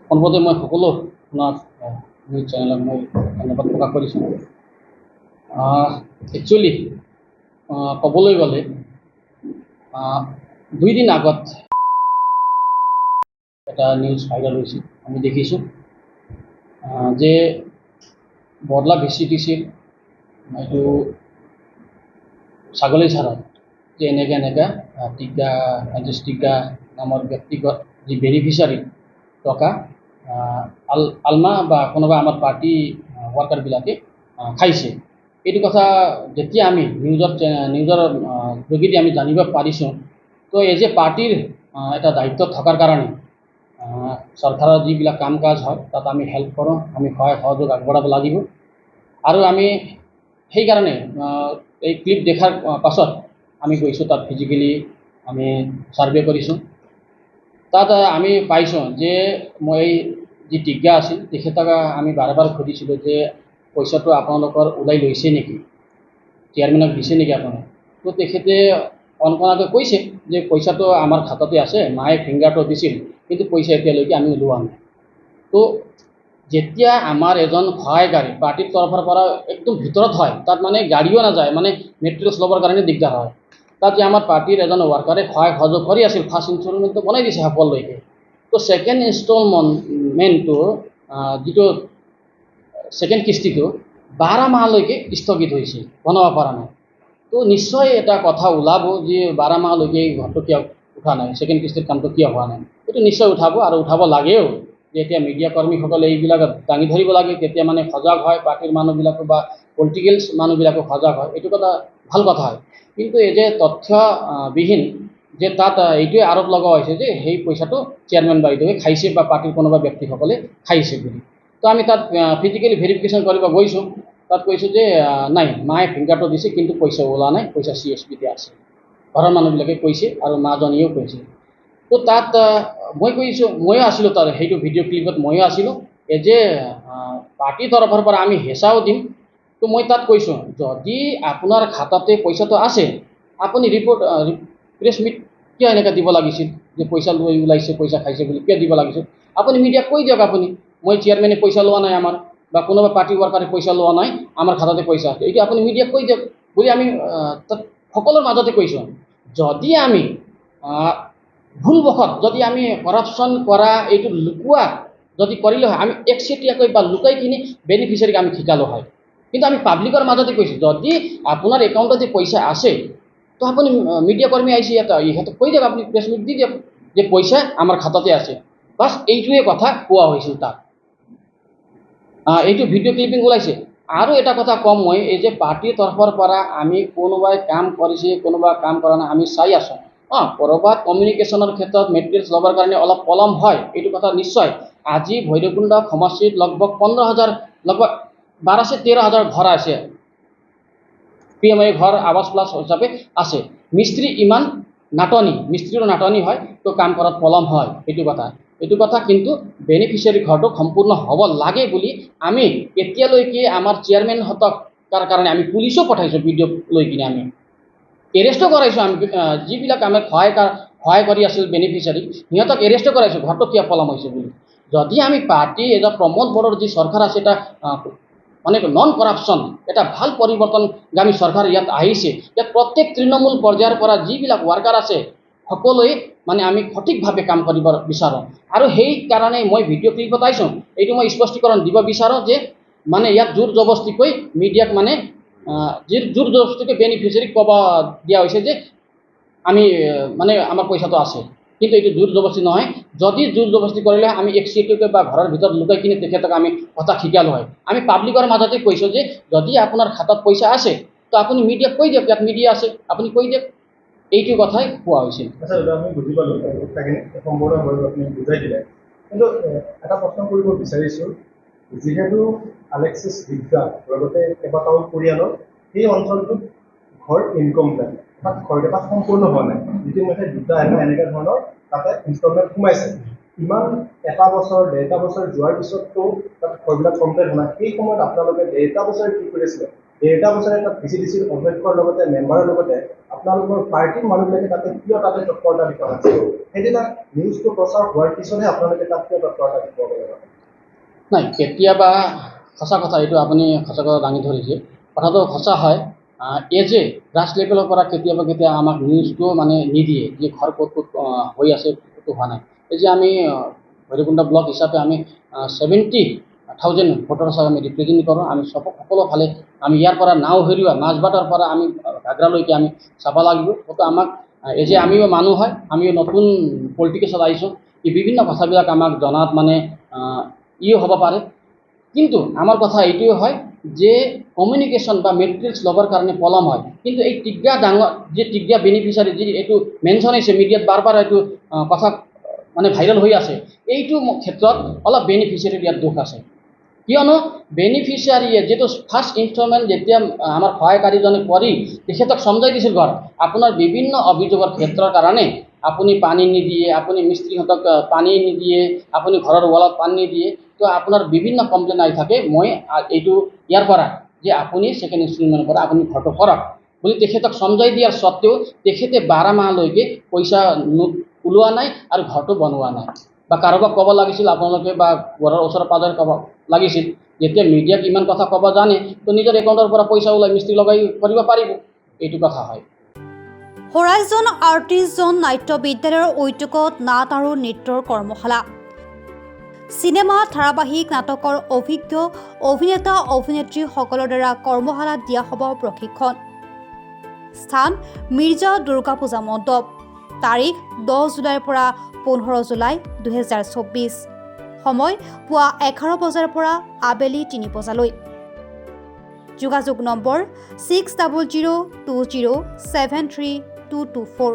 পোনপ্ৰথমে মই সকলো আপোনাৰ নিউজ চেনেলক মই ধন্যবাদ প্ৰকাশ কৰিছোঁ। একচুৱেলি ক'বলৈ গ'লে 2 দিন আগত এটা নিউজ ভাইৰেল হৈছিল, আমি দেখিছোঁ যে বৰলা ভিচিটিচিৰ এইটো ছাগলীঝাৰত যে এনেকৈ টিকা নামৰ ব্যক্তিগত যি বেনিফিচিয়াৰী টকা আলমা বা কোনোবা আমাৰ পাৰ্টি ৱাৰ্কাৰবিলাকে খাইছে। এইটো কথা যেতিয়া আমি নিউজৰ যোগেদি আমি জানিব পাৰিছোঁ, তো এজ এ পাৰ্টিৰ এটা দায়িত্ব থকাৰ কাৰণে চৰকাৰৰ যিবিলাক কাম কাজ হয় তাত আমি হেল্প কৰোঁ, আমি সহায় সহযোগ আগবঢ়াব লাগিব। আৰু আমি সেইকাৰণে এই ক্লিপ দেখাৰ পাছত আমি গৈছোঁ তাত ফিজিকেলি আমি ছাৰ্ভে কৰিছোঁ। তাত আমি পাইছোঁ যে মই যি টিকা আছিল তেখেতক আমি বাৰে বাৰে সুধিছিলোঁ যে পইচাটো আপোনালোকৰ ওলাই লৈছে নেকি, চেয়াৰমেনক দিছে নেকি আপুনি। তো তেখেতে অনকনাকৈ কৈছে যে পইচাটো আমাৰ খাতাতে আছে, মায়ে ফিংগাৰটো দিছিল, কিন্তু পইচা এতিয়ালৈকে আমি ওলোৱা নাই। তো যেতিয়া আমাৰ এজন সহায়কাৰী পাৰ্টিৰ তৰফৰ পৰা একদম ভিতৰত হয়, তাত মানে গাড়ীও নাযায়, মানে মেটেৰিয়েলছ ল'বৰ কাৰণে দিগদাৰ হয়। তাত যে আমাৰ পাৰ্টিৰ এজন ৱাৰ্কাৰে সহায় সহযোগ কৰি আছিল, ফাৰ্ষ্ট ইনষ্টলমেণ্টটো বনাই দিছে সকলোলৈকে। তো ছেকেণ্ড ইনষ্টলমেণ্টটো যিটো ছেকেণ্ড কিস্তিটো 12 মাহলৈকে স্থগিত হৈছে, বনাব পৰা নাই। তো নিশ্চয় এটা কথা ওলাব যে 12 মাহলৈকে ঘৰটো কিয় উঠা নাই, ছেকেণ্ড কিস্তিৰ কামটো কিয় হোৱা নাই। এইটো নিশ্চয় উঠাব আৰু উঠাব লাগেও। যে এতিয়া মিডিয়া কৰ্মীসকলে এইবিলাক দাঙি ধৰিব লাগে, তেতিয়া মানে সজাগ হয়, পাৰ্টিৰ মানুহবিলাকো বা পলিটিকেলছ মানুহবিলাকো সজাগ হয়, এইটো কথা ভাল কথা হয়। কিন্তু এই যে তথ্যবিহীন যে তাত এইটোৱে আৰোপ লগা হৈছে যে সেই পইচাটো চেয়াৰমেন বাইদেৱে খাইছে বা পাৰ্টিৰ কোনোবা ব্যক্তিসকলে খাইছে বুলি। তো আমি তাত ফিজিকেলি ভেৰিফিকেশ্যন কৰিব গৈছোঁ, তাত কৈছোঁ যে নাই, মায়ে ফিংগাৰটো দিছে কিন্তু পইচা ওলোৱা নাই, পইচা CSBতে আছে, ঘৰৰ মানুহবিলাকে কৈছে আৰু মাজনীয়েও কৈছে। তো তাত মই কৈছোঁ, ময়ো আছিলোঁ তাত, সেইটো ভিডিঅ' ক্লিপত ময়ো আছিলোঁ। এই যে পাৰ্টিৰ তৰফৰ পৰা আমি হেঁচাও দিম। তো মই তাত কৈছোঁ, যদি আপোনাৰ খাতাতে পইচাটো আছে, আপুনি প্ৰেছ মিট কিয় এনেকৈ দিব লাগিছিল যে পইচা লৈ ওলাইছে, পইচা খাইছে বুলি কিয় দিব লাগিছিল। আপুনি মিডিয়াক কৈ দিয়ক, আপুনি মই চেয়াৰমেনে পইচা লোৱা নাই আমাৰ, বা কোনোবা পাৰ্টি ৱাৰ্কাৰে পইচা লোৱা নাই, আমাৰ খাতাতে পইচা আছে, এইটো আপুনি মিডিয়াক কৈ দিয়ক বুলি আমি তাত সকলোৰ মাজতে কৈছোঁ। যদি আমি ভুলবশত যদি আমি কৰাপশ্যন কৰা এইটো লুকুৱা যদি কৰিলোঁ হয়, আমি একচেটিয়াকৈ বা লুকাই কিনি বেনিফিচিয়াৰীক আমি শিকালোঁ হয়। কিন্তু আমি পাব্লিকৰ মাজতে কৈছোঁ, যদি আপোনাৰ একাউণ্টতে পইচা আছে, তো আপুনি মিডিয়া কৰ্মী আহিছে ইহঁতক কৈ দিয়ক, আপুনি প্ৰেছ মিট দি দিয়ক যে পইচা আমাৰ খাতাতে আছে। বাছ এইটোৱে কথা কোৱা হৈছিল তাত। এইটো ভিডিঅ' ক্লিপিং ওলাইছে। আৰু এটা কথা কম, মই এই যে পাৰ্টিৰ তৰফৰ পৰা আমি কোনোবাই কাম কৰিছে, কোনোবা কাম কৰা নাই, আমি চাই আছোঁ। ক'ৰবাত কমিউনিকেশ্যনৰ ক্ষেত্ৰত মেটেৰিয়েলছ ল'বৰ কাৰণে অলপ পলম হয়, এইটো কথা নিশ্চয়। আজি ভৈৰৱকুণ্ড সমষ্টিত লগভগ 15,000, লগভগ 12-13,000 ঘৰ আছে, PMI ঘৰ আৱাস প্লাছ হিচাপে আছে। মিস্ত্ৰী ইমান নাটনি, মিস্ত্ৰীৰো নাটনি হয়, তো কাম কৰাত পলম হয়, এইটো কথা কিন্তু বেনিফিচিয়াৰী ঘৰটো সম্পূৰ্ণ হ'ব লাগে বুলি আমি এতিয়ালৈকে আমাৰ চেয়াৰমেনহঁতক তাৰ কাৰণে আমি পুলিচো পঠাইছোঁ, ভিডিঅ' লৈ কিনে আমি এৰেষ্টো কৰাইছোঁ। আমি যিবিলাক আমাক সহায় কৰি আছিল বেনিফিচিয়াৰী, সিহঁতক এৰেষ্টো কৰাইছোঁ ঘৰটো কিয় পলম হৈছে বুলি। যদি আমি পাৰ্টি এটা প্ৰমোদ বড়োৰ যি চৰকাৰ আছে, এটা মানে নন কৰাপশ্যন, এটা ভাল পৰিৱৰ্তনগামী চৰকাৰ ইয়াত আহিছে, ইয়াত প্ৰত্যেক তৃণমূল পৰ্যায়ৰ পৰা যিবিলাক ৱাৰ্কাৰ আছে সকলোৱে মানে আমি সঠিকভাৱে কাম কৰিব বিচাৰোঁ। আৰু সেইকাৰণে মই ভিডিঅ' ক্লিপত পাইছোঁ, এইটো মই স্পষ্টীকৰণ দিব বিচাৰোঁ যে মানে ইয়াত জোৰ জবস্তিকৈ মিডিয়াক মানে জোৰ জবস্তিকৈ বেনিফিচিয়াৰীক ক'ব দিয়া হৈছে যে আমি মানে আমাৰ পইচাটো আছে, কিন্তু এইটো জোৰ জবস্তি নহয়। যদি জোৰ জবস্তি কৰিলে আমি একচেটিয়াকৈ বা ঘৰৰ ভিতৰত লুকাই কিনে তেখেতক আমি কথা শিকালোঁ হয়। আমি পাব্লিকৰ মাজতে কৈছোঁ যে যদি আপোনাৰ খাতাত পইচা আছে, তো আপুনি মিডিয়াক কৈ দিয়ক, ইয়াত মিডিয়া আছে, আপুনি কৈ দিয়ক, এইটো কথাই কোৱা হৈছিল। আমি বুজি পালোঁ, কথাখিনি সম্পূৰ্ণভাৱে আপুনি বুজাই দিলে। কিন্তু এটা প্ৰশ্ন কৰিব বিচাৰিছোঁ, যিহেতু আলেক্সিছ বিদ্যাৰ লগতে কেইবাটাও পৰিয়ালৰ সেই অঞ্চলটোত ঘৰ ইনকম নাই, তাত ঘৰ এটা সম্পূৰ্ণ হোৱা নাই, ইতিমধ্যে দুটা এনেকুৱা ধৰণৰ তাতে ইনষ্টলমেণ্ট সোমাইছে। ইমান এটা বছৰ 1.5 বছৰ যোৱাৰ পিছততো তাত ঘৰবিলাক কমপ্লিট হোৱা নাই। সেই সময়ত আপোনালোকে 1.5 বছৰ কি কৰিছিলে, 1.5 বছৰে তাত VCDCৰ অধ্যক্ষৰ লগতে মেম্বাৰৰ লগতে আপোনালোকৰ পাৰ্টিৰ মানুহবিলাকে তাতে কিয় তাতে তৎপৰতা দেখুওৱা নাছিল? সেইদিনা নিউজটো প্ৰচাৰ হোৱাৰ পিছতহে আপোনালোকে তাত কিয় তৎপৰতা দেখুৱাব লগা? নাই, কেতিয়াবা সঁচা কথা, এইটো আপুনি সঁচা কথা দাঙি ধৰিছে, কথাটো সঁচা হয়। যে গ্ৰাছ লেভেলৰ পৰা কেতিয়া আমাক নিউজটো মানে নিদিয়ে যে ঘৰ ক'ত হৈ আছে, ক'তো হোৱা নাই। এই যে আমি ভৈৰৱকুণ্ড ব্লক হিচাপে আমি 70,000 ভোটাৰ্ছক আমি ৰিপ্ৰেজেণ্ট কৰোঁ। আমি সকলো ফালে আমি ইয়াৰ পৰা নাও হেৰুৱা মাজবাটৰ পৰা আমি ঘাগৰালৈকে আমি চাব লাগিব। গতিকে আমাক যে আমিও মানুহ হয়, আমিও নতুন পলিটিক্সত আহিছোঁ, এই বিভিন্ন কথাবিলাক আমাক জনাত মানে ইও হ'ব পাৰে। কিন্তু আমাৰ কথা এইটোৱে হয় যে কমিউনিকেশ্যন বা মেটেৰিয়েলছ ল'বৰ কাৰণে পলম হয়। কিন্তু এই টিগ্গা টিগ্গা বেনিফিচিয়াৰী যি এইটো মেনশ্যন হৈছে মিডিয়াত বাৰ এইটো কথা মানে ভাইৰেল হৈ আছে, এইটো ক্ষেত্ৰত অলপ বেনিফিচিয়াৰীৰ ইয়াত দুখ আছে। কিয়নো বেনিফিচিয়াৰীয়ে যিটো ফাৰ্ষ্ট ইনষ্টলমেণ্ট যেতিয়া আমাৰ সহায়কাৰীজনে কৰি তেখেতক সমজাই দিছিল ঘৰ, আপোনাৰ বিভিন্ন অভিযোগৰ ক্ষেত্ৰৰ কাৰণে আপুনি পানী নিদিয়ে, আপুনি মিস্ত্ৰীহঁতক পানী নিদিয়ে, আপুনি ঘৰৰ ৱালত পানী নিদিয়ে, তো আপোনাৰ বিভিন্ন কমপ্লেইন আহি থাকে। মই এইটো ইয়াৰ পৰা যে আপুনি ছেকেণ্ড ইনষ্টলমেণ্টৰ পৰা আপুনি ঘৰটো কৰক বুলি তেখেতক সমজাই দিয়াৰ স্বত্বেও তেখেতে 12 মাহলৈকে পইচা ওলোৱা নাই আৰু ঘৰটো বনোৱা নাই। বা কাৰোবাক ক'ব লাগিছিল আপোনালোকে বা ঘৰৰ ওচৰে পাঁজৰে ক'ব লাগিছিল, যেতিয়া মিডিয়াক ইমান কথা ক'ব জানে তো নিজৰ একাউণ্টৰ পৰা পইচা ওলাই মিস্ত্ৰী লগাই কৰিব পাৰিব, এইটো কথা হয়। হৰাইজন আৰ্টিষ্ট নাট্য বিদ্যালয়ৰ উদ্যোগত নাট আৰু নৃত্যৰ কৰ্মশালা, চিনেমা ধাৰাবাহিক নাটকৰ অভিজ্ঞ অভিনেতা অভিনেত্ৰীসকলৰ দ্বাৰা কৰ্মশালাত দিয়া হ'ব প্ৰশিক্ষণ। স্থান মিৰ্জা দুৰ্গা পূজা মণ্ডপ, তাৰিখ 10 জুলাইৰ পৰা 15 জুলাই 2024, সময় পুৱা 11 বজাৰ পৰা আবেলি 3 বজালৈ। যোগাযোগ নম্বৰ 6002073224।